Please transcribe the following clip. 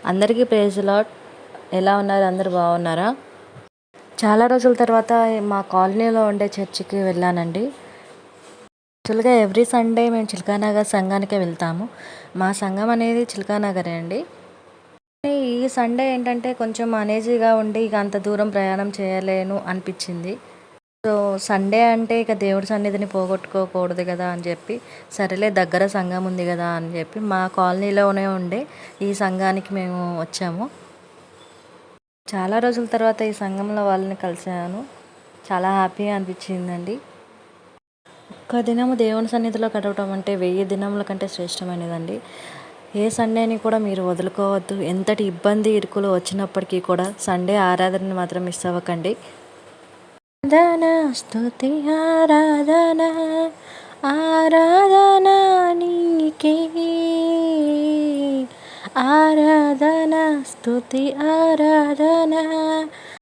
అందరికీ praise lord. ఎలా ఉన్నారు? అందరూ బాగున్నారా? చాలా రోజుల తర్వాత మా కాలనీలో ఉండే చర్చికి వెళ్ళానండి. యాక్చువల్గా ఎవ్రీ సండే మేము చిల్కానగర్ సంఘానికే వెళ్తాము. మా సంఘం అనేది చిల్కానగరే అండి. ఈ సండే ఏంటంటే కొంచెం అనేజీగా ఉండి ఇక అంత దూరం ప్రయాణం చేయలేను అనిపించింది. సో సండే అంటే ఇక దేవుడి సన్నిధిని పోగొట్టుకోకూడదు కదా అని చెప్పి, సరేలే దగ్గర సంఘం ఉంది కదా అని చెప్పి మా కాలనీలోనే ఉండే ఈ సంఘానికి మేము వచ్చాము. చాలా రోజుల తర్వాత ఈ సంఘంలో వాళ్ళని కలిసాను. చాలా హ్యాపీగా అనిపించిందండి. ఒక్క దినము దేవుని సన్నిధిలో గడవటం అంటే 1000 దినముల కంటే శ్రేష్టమైనదండి. ఏ సండేని కూడా మీరు వదులుకోవద్దు. ఎంతటి ఇబ్బంది ఇరుకులు వచ్చినప్పటికీ కూడా సండే ఆరాధనని మాత్రం మిస్ అవ్వకండి. ఆరాధన స్తుతి ఆరాధన ఆరాధన నీకే, ఆరాధన స్తుతి ఆరాధన